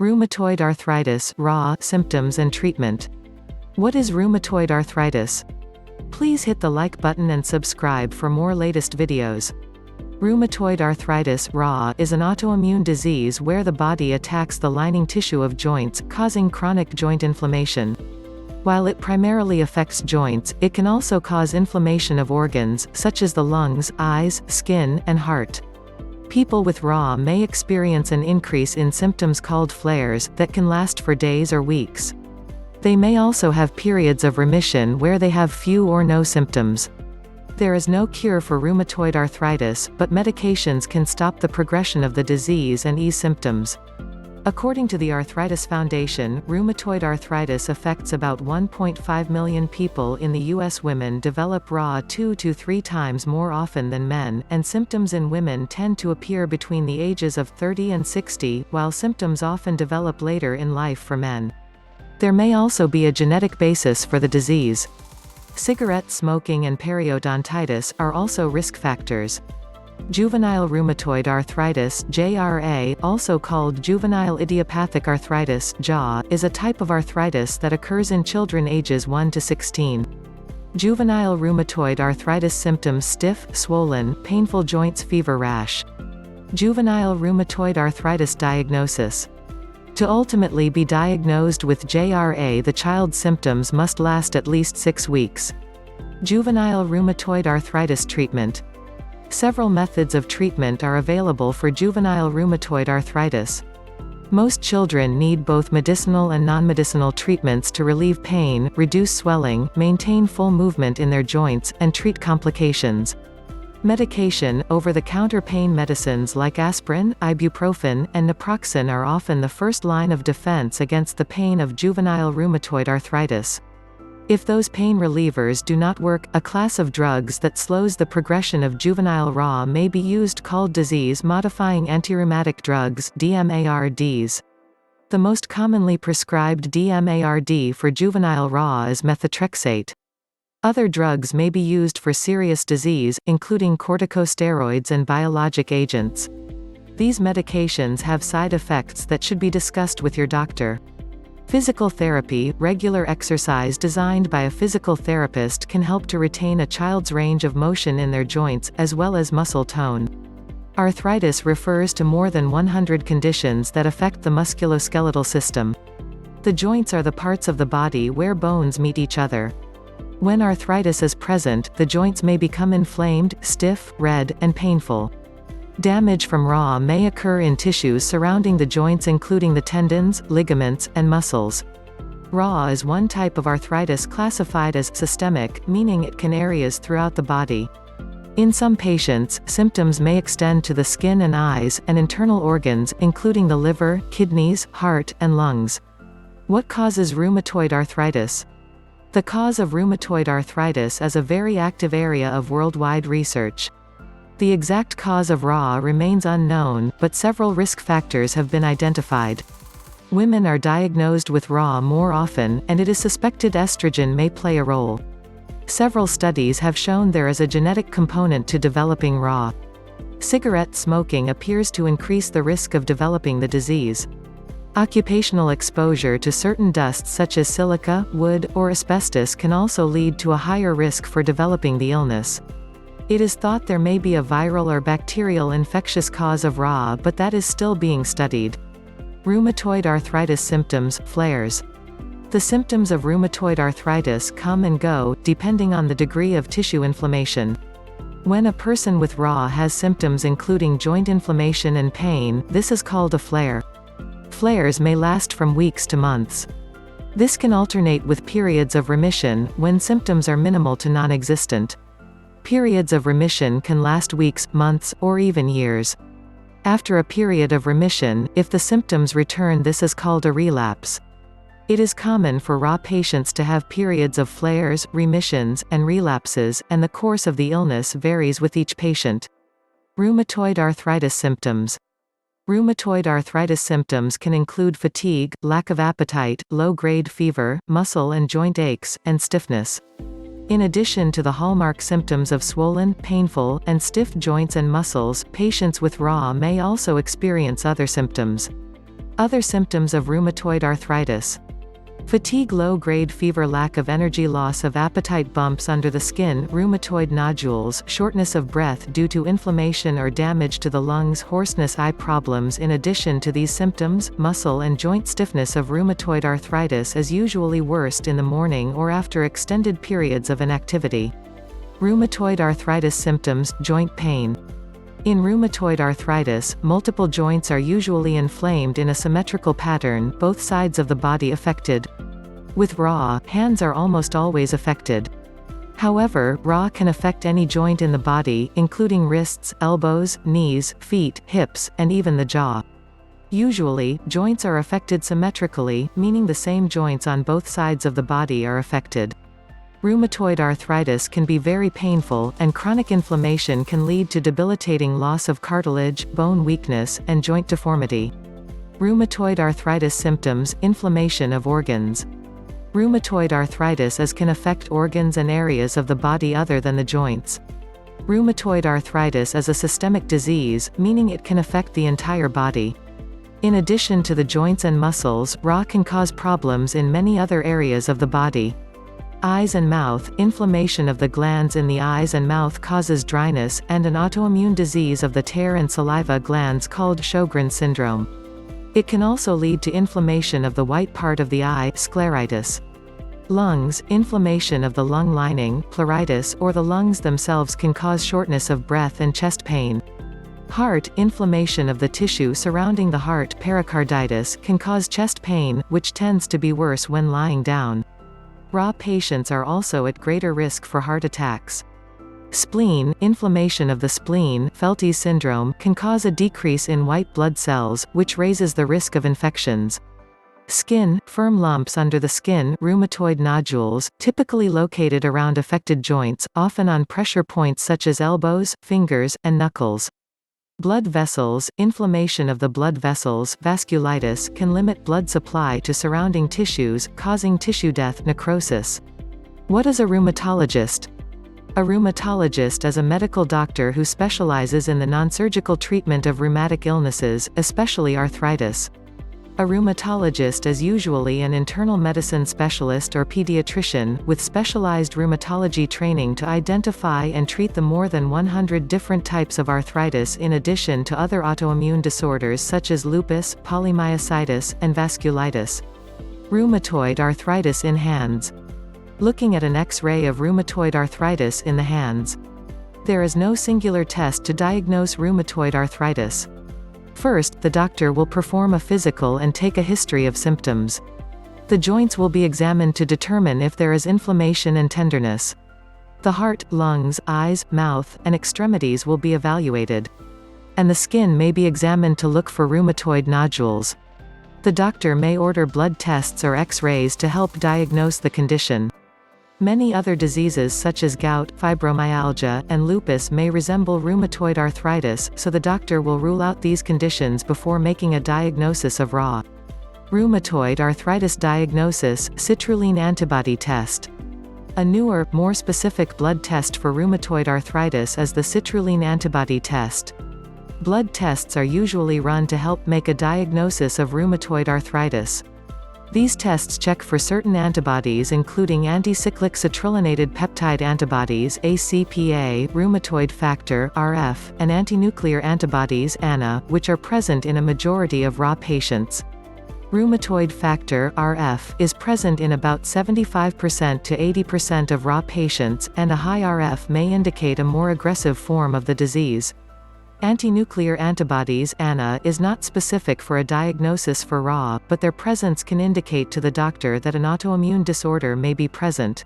Rheumatoid arthritis (RA) symptoms and treatment. What is rheumatoid arthritis? Please hit the like button and subscribe for more latest videos. Rheumatoid arthritis (RA) is an autoimmune disease where the body attacks the lining tissue of joints, causing chronic joint inflammation. While it primarily affects joints, it can also cause inflammation of organs, such as the lungs, eyes, skin, and heart. People with RA may experience an increase in symptoms called flares, that can last for days or weeks. They may also have periods of remission where they have few or no symptoms. There is no cure for rheumatoid arthritis, but medications can stop the progression of the disease and ease symptoms. According to the Arthritis Foundation, rheumatoid arthritis affects about 1.5 million people in the U.S. Women develop RA 2 to 3 times more often than men, and symptoms in women tend to appear between the ages of 30 and 60, while symptoms often develop later in life for men. There may also be a genetic basis for the disease. Cigarette smoking and periodontitis are also risk factors. Juvenile rheumatoid arthritis (JRA), also called juvenile idiopathic arthritis (JA), is a type of arthritis that occurs in children ages 1 to 16. Juvenile rheumatoid arthritis symptoms: stiff, swollen, painful joints, fever, rash. Juvenile rheumatoid arthritis diagnosis. To ultimately be diagnosed with JRA, the child's symptoms must last at least 6 weeks. Juvenile rheumatoid arthritis treatment. Several methods of treatment are available for juvenile rheumatoid arthritis. Most children need both medicinal and non-medicinal treatments to relieve pain, reduce swelling, maintain full movement in their joints, and treat complications. Medication, over-the-counter pain medicines like aspirin, ibuprofen, and naproxen are often the first line of defense against the pain of juvenile rheumatoid arthritis. If those pain relievers do not work, a class of drugs that slows the progression of juvenile RA may be used called disease-modifying antirheumatic drugs (DMARDs). The most commonly prescribed DMARD for juvenile RA is methotrexate. Other drugs may be used for serious disease, including corticosteroids and biologic agents. These medications have side effects that should be discussed with your doctor. Physical therapy, regular exercise designed by a physical therapist, can help to retain a child's range of motion in their joints, as well as muscle tone. Arthritis refers to more than 100 conditions that affect the musculoskeletal system. The joints are the parts of the body where bones meet each other. When arthritis is present, the joints may become inflamed, stiff, red, and painful. Damage from RA may occur in tissues surrounding the joints, including the tendons, ligaments, and muscles. RA is one type of arthritis classified as systemic, meaning it can areas throughout the body. In some patients, symptoms may extend to the skin and eyes, and internal organs, including the liver, kidneys, heart, and lungs. What causes rheumatoid arthritis? The cause of rheumatoid arthritis is a very active area of worldwide research. The exact cause of RA remains unknown, but several risk factors have been identified. Women are diagnosed with RA more often, and it is suspected estrogen may play a role. Several studies have shown there is a genetic component to developing RA. Cigarette smoking appears to increase the risk of developing the disease. Occupational exposure to certain dusts such as silica, wood, or asbestos can also lead to a higher risk for developing the illness. It is thought there may be a viral or bacterial infectious cause of RA, but that is still being studied. Rheumatoid arthritis symptoms, flares. The symptoms of rheumatoid arthritis come and go, depending on the degree of tissue inflammation. When a person with RA has symptoms including joint inflammation and pain, this is called a flare. Flares may last from weeks to months. This can alternate with periods of remission, when symptoms are minimal to non-existent. Periods of remission can last weeks, months, or even years. After a period of remission, if the symptoms return, this is called a relapse. It is common for RA patients to have periods of flares, remissions, and relapses, and the course of the illness varies with each patient. Rheumatoid arthritis symptoms. Rheumatoid arthritis symptoms can include fatigue, lack of appetite, low-grade fever, muscle and joint aches, and stiffness. In addition to the hallmark symptoms of swollen, painful, and stiff joints and muscles, patients with RA may also experience other symptoms. Other symptoms of rheumatoid arthritis: fatigue, low-grade fever, lack of energy, loss of appetite, bumps under the skin, rheumatoid nodules, shortness of breath due to inflammation or damage to the lungs, hoarseness, eye problems. In addition to these symptoms, muscle and joint stiffness of rheumatoid arthritis is usually worst in the morning or after extended periods of inactivity. Rheumatoid arthritis symptoms: joint pain. In rheumatoid arthritis, multiple joints are usually inflamed in a symmetrical pattern, both sides of the body affected. With RA, hands are almost always affected. However, RA can affect any joint in the body, including wrists, elbows, knees, feet, hips, and even the jaw. Usually, joints are affected symmetrically, meaning the same joints on both sides of the body are affected. Rheumatoid arthritis can be very painful, and chronic inflammation can lead to debilitating loss of cartilage, bone weakness, and joint deformity. Rheumatoid arthritis symptoms: inflammation of organs. Rheumatoid arthritis can affect organs and areas of the body other than the joints. Rheumatoid arthritis is a systemic disease, meaning it can affect the entire body. In addition to the joints and muscles, RA can cause problems in many other areas of the body. Eyes and mouth: inflammation of the glands in the eyes and mouth causes dryness, and an autoimmune disease of the tear and saliva glands called Sjogren's syndrome. It can also lead to inflammation of the white part of the eye, scleritis. Lungs: inflammation of the lung lining, pleuritis, or the lungs themselves can cause shortness of breath and chest pain. Heart: inflammation of the tissue surrounding the heart, pericarditis, can cause chest pain, which tends to be worse when lying down. RA patients are also at greater risk for heart attacks. Spleen: inflammation of the spleen, Felty's syndrome, can cause a decrease in white blood cells, which raises the risk of infections. Skin: firm lumps under the skin, rheumatoid nodules, typically located around affected joints, often on pressure points such as elbows, fingers, and knuckles. Blood vessels: inflammation of the blood vessels, vasculitis, can limit blood supply to surrounding tissues, causing tissue death, necrosis. What is a rheumatologist? A rheumatologist is a medical doctor who specializes in the non-surgical treatment of rheumatic illnesses, especially arthritis. A rheumatologist is usually an internal medicine specialist or pediatrician, with specialized rheumatology training to identify and treat the more than 100 different types of arthritis in addition to other autoimmune disorders such as lupus, polymyositis, and vasculitis. Rheumatoid arthritis in hands. Looking at an X-ray of rheumatoid arthritis in the hands. There is no singular test to diagnose rheumatoid arthritis. First, the doctor will perform a physical and take a history of symptoms. The joints will be examined to determine if there is inflammation and tenderness. The heart, lungs, eyes, mouth, and extremities will be evaluated. And the skin may be examined to look for rheumatoid nodules. The doctor may order blood tests or X-rays to help diagnose the condition. Many other diseases such as gout, fibromyalgia, and lupus may resemble rheumatoid arthritis, so the doctor will rule out these conditions before making a diagnosis of RA. Rheumatoid arthritis diagnosis: citrulline antibody test. A newer, more specific blood test for rheumatoid arthritis is the citrulline antibody test. Blood tests are usually run to help make a diagnosis of rheumatoid arthritis. These tests check for certain antibodies including anticyclic citrullinated peptide antibodies ACPA, rheumatoid factor RF, and antinuclear antibodies ANA, which are present in a majority of RA patients. Rheumatoid factor RF is present in about 75% to 80% of RA patients, and a high RF may indicate a more aggressive form of the disease. Antinuclear antibodies ANA is not specific for a diagnosis for RA, but their presence can indicate to the doctor that an autoimmune disorder may be present.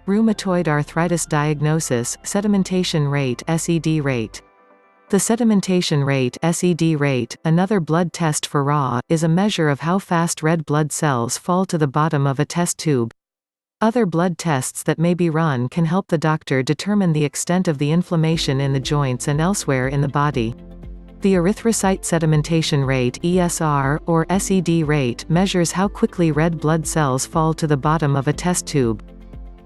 Rheumatoid arthritis diagnosis: sedimentation rate (SED rate). The sedimentation rate (SED rate), another blood test for RA, is a measure of how fast red blood cells fall to the bottom of a test tube. Other blood tests that may be run can help the doctor determine the extent of the inflammation in the joints and elsewhere in the body. The erythrocyte sedimentation rate (ESR) or SED rate measures how quickly red blood cells fall to the bottom of a test tube.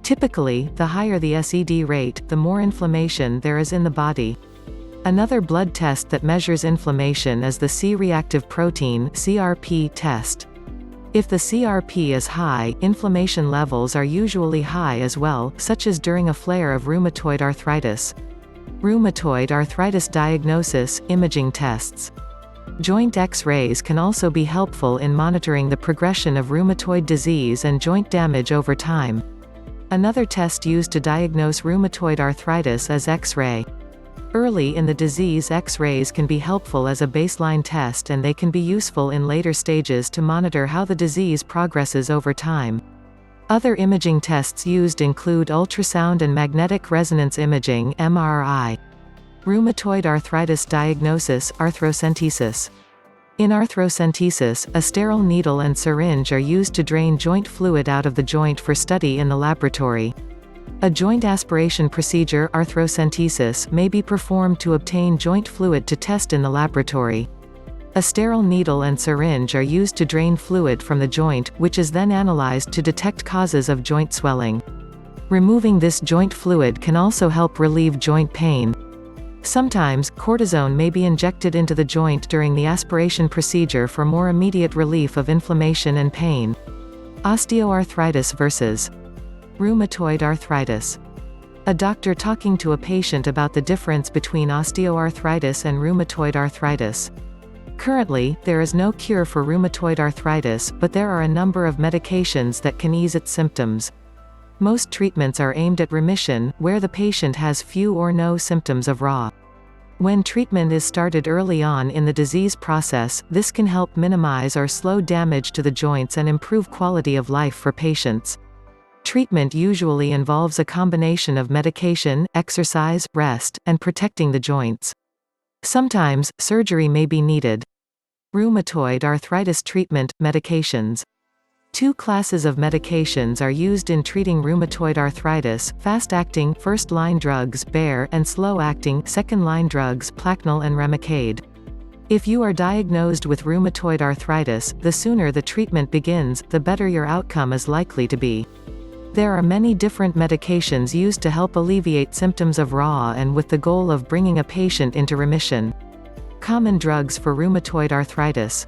Typically, the higher the SED rate, the more inflammation there is in the body. Another blood test that measures inflammation is the C-reactive protein (CRP) test. If the CRP is high, inflammation levels are usually high as well, such as during a flare of rheumatoid arthritis. Rheumatoid arthritis diagnosis, imaging tests. Joint X-rays can also be helpful in monitoring the progression of rheumatoid disease and joint damage over time. Another test used to diagnose rheumatoid arthritis is X-ray. Early in the disease, X-rays can be helpful as a baseline test, and they can be useful in later stages to monitor how the disease progresses over time. Other imaging tests used include ultrasound and magnetic resonance imaging (MRI). Rheumatoid arthritis diagnosis, arthrocentesis. In arthrocentesis, a sterile needle and syringe are used to drain joint fluid out of the joint for study in the laboratory. A joint aspiration procedure, arthrocentesis, may be performed to obtain joint fluid to test in the laboratory. A sterile needle and syringe are used to drain fluid from the joint, which is then analyzed to detect causes of joint swelling. Removing this joint fluid can also help relieve joint pain. Sometimes, cortisone may be injected into the joint during the aspiration procedure for more immediate relief of inflammation and pain. Osteoarthritis versus rheumatoid arthritis. A doctor talking to a patient about the difference between osteoarthritis and rheumatoid arthritis. Currently, there is no cure for rheumatoid arthritis, but there are a number of medications that can ease its symptoms. Most treatments are aimed at remission, where the patient has few or no symptoms of RA. When treatment is started early on in the disease process, this can help minimize or slow damage to the joints and improve quality of life for patients. Treatment usually involves a combination of medication, exercise, rest, and protecting the joints. Sometimes, surgery may be needed. Rheumatoid arthritis treatment, medications. Two classes of medications are used in treating rheumatoid arthritis: fast-acting, first-line drugs, Bayer, and slow-acting, second-line drugs, Plaquenil and Remicade. If you are diagnosed with rheumatoid arthritis, the sooner the treatment begins, the better your outcome is likely to be. There are many different medications used to help alleviate symptoms of RA and with the goal of bringing a patient into remission. Common drugs for rheumatoid arthritis.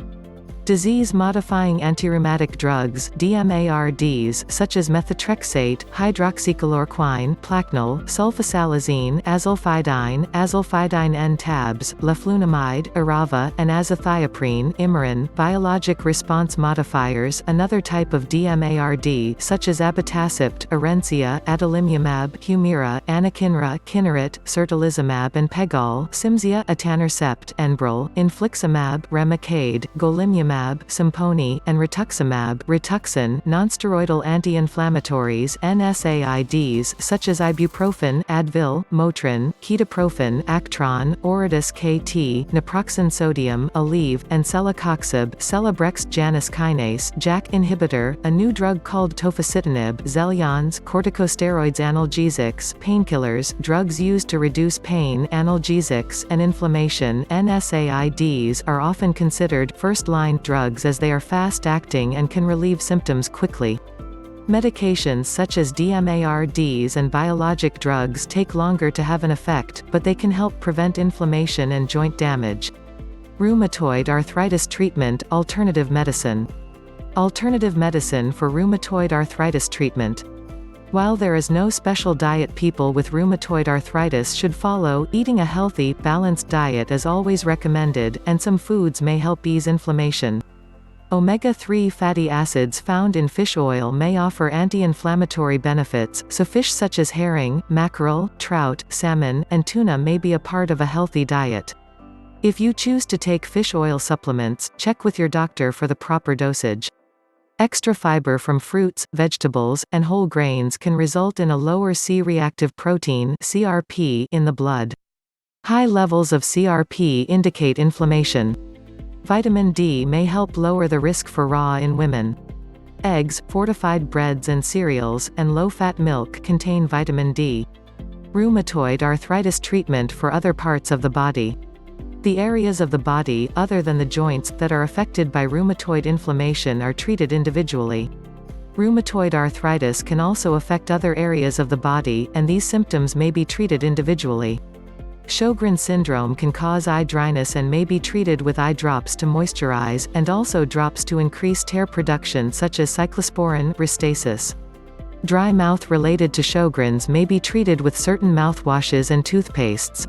Disease-modifying antirheumatic drugs (DMARDs) such as methotrexate, hydroxychloroquine, Plaquenil, sulfasalazine, azulfidine N-tabs, leflunomide, Irava, and azathioprine, Imurin. Biologic response modifiers, another type of DMARD, such as abatacept, Orencia, adalimumab, Humira, anakinra, Kineret, certolizumab, and Pegol, Cimzia, etanercept, Enbrel, infliximab, Remicade, golimumab, Simponi, and rituximab, Rituxan. Nonsteroidal anti-inflammatories (NSAIDs) such as ibuprofen, Advil, Motrin, ketoprofen, Actron, Oridis KT, naproxen sodium, Aleve, and celecoxib, Celebrex Janus kinase, JAK inhibitor, a new drug called tofacitinib, Xelions, corticosteroids, analgesics, painkillers, drugs used to reduce pain, analgesics, and inflammation. NSAIDs are often considered first-line drugs as they are fast-acting and can relieve symptoms quickly. Medications such as DMARDs and biologic drugs take longer to have an effect, but they can help prevent inflammation and joint damage. Rheumatoid arthritis treatment, alternative medicine. Alternative medicine for rheumatoid arthritis treatment. While there is no special diet people with rheumatoid arthritis should follow, eating a healthy, balanced diet is always recommended, and some foods may help ease inflammation. Omega-3 fatty acids found in fish oil may offer anti-inflammatory benefits, so fish such as herring, mackerel, trout, salmon, and tuna may be a part of a healthy diet. If you choose to take fish oil supplements, check with your doctor for the proper dosage. Extra fiber from fruits, vegetables, and whole grains can result in a lower C-reactive protein (CRP) in the blood. High levels of CRP indicate inflammation. Vitamin D may help lower the risk for RA in women. Eggs, fortified breads and cereals, and low-fat milk contain vitamin D. Rheumatoid arthritis treatment for other parts of the body. The areas of the body, other than the joints, that are affected by rheumatoid inflammation are treated individually. Rheumatoid arthritis can also affect other areas of the body, and these symptoms may be treated individually. Sjogren syndrome can cause eye dryness and may be treated with eye drops to moisturize, and also drops to increase tear production such as cyclosporin, Restasis. Dry mouth related to Sjogren's may be treated with certain mouthwashes and toothpastes.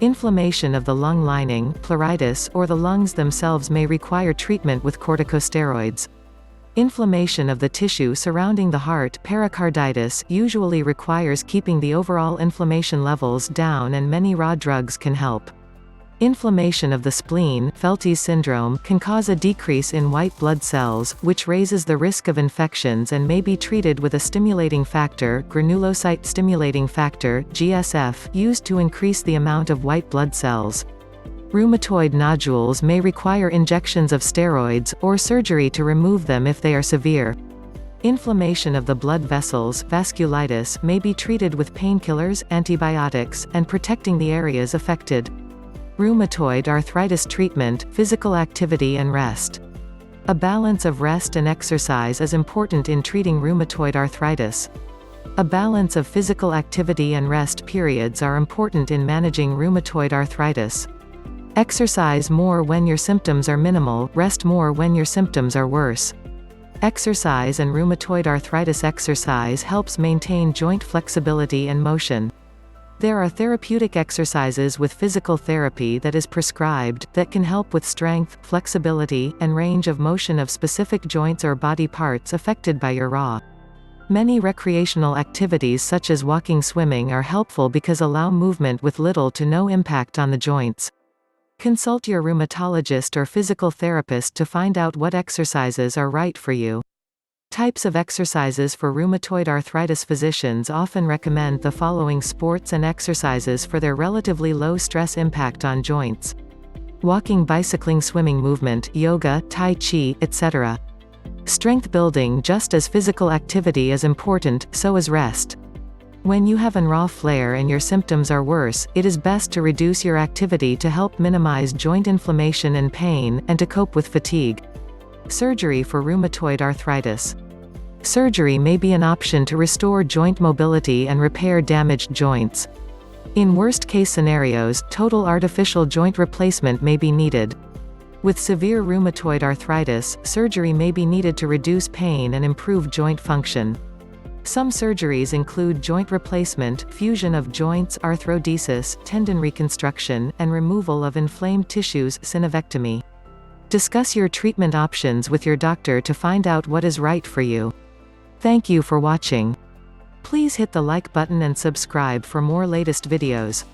Inflammation of the lung lining, pleuritis, or the lungs themselves may require treatment with corticosteroids. Inflammation of the tissue surrounding the heart, pericarditis, usually requires keeping the overall inflammation levels down, and many raw drugs can help. Inflammation of the spleen, Feltes syndrome, can cause a decrease in white blood cells, which raises the risk of infections and may be treated with a stimulating factor, granulocyte stimulating factor, GSF, used to increase the amount of white blood cells. Rheumatoid nodules may require injections of steroids, or surgery to remove them if they are severe. Inflammation of the blood vessels, vasculitis, may be treated with painkillers, antibiotics, and protecting the areas affected. Rheumatoid arthritis treatment, physical activity and rest. A balance of rest and exercise is important in treating rheumatoid arthritis. A balance of physical activity and rest periods are important in managing rheumatoid arthritis. Exercise more when your symptoms are minimal, rest more when your symptoms are worse. Exercise and rheumatoid arthritis exercise helps maintain joint flexibility and motion. There are therapeutic exercises with physical therapy that is prescribed, that can help with strength, flexibility, and range of motion of specific joints or body parts affected by your RA. Many recreational activities such as walking, swimming are helpful because allow movement with little to no impact on the joints. Consult your rheumatologist or physical therapist to find out what exercises are right for you. Types of exercises for rheumatoid arthritis. Physicians often recommend the following sports and exercises for their relatively low stress impact on joints: walking, bicycling, swimming, movement, yoga, tai chi, etc. Strength building. Just as physical activity is important, so is rest. When you have an RA flare and your symptoms are worse, it is best to reduce your activity to help minimize joint inflammation and pain, and to cope with fatigue. Surgery for rheumatoid arthritis. Surgery may be an option to restore joint mobility and repair damaged joints. In worst-case scenarios, total artificial joint replacement may be needed. With severe rheumatoid arthritis, surgery may be needed to reduce pain and improve joint function. Some surgeries include joint replacement, fusion of joints, arthrodesis, tendon reconstruction, and removal of inflamed tissues, synovectomy. Discuss your treatment options with your doctor to find out what is right for you. Thank you for watching. Please hit the like button and subscribe for more latest videos.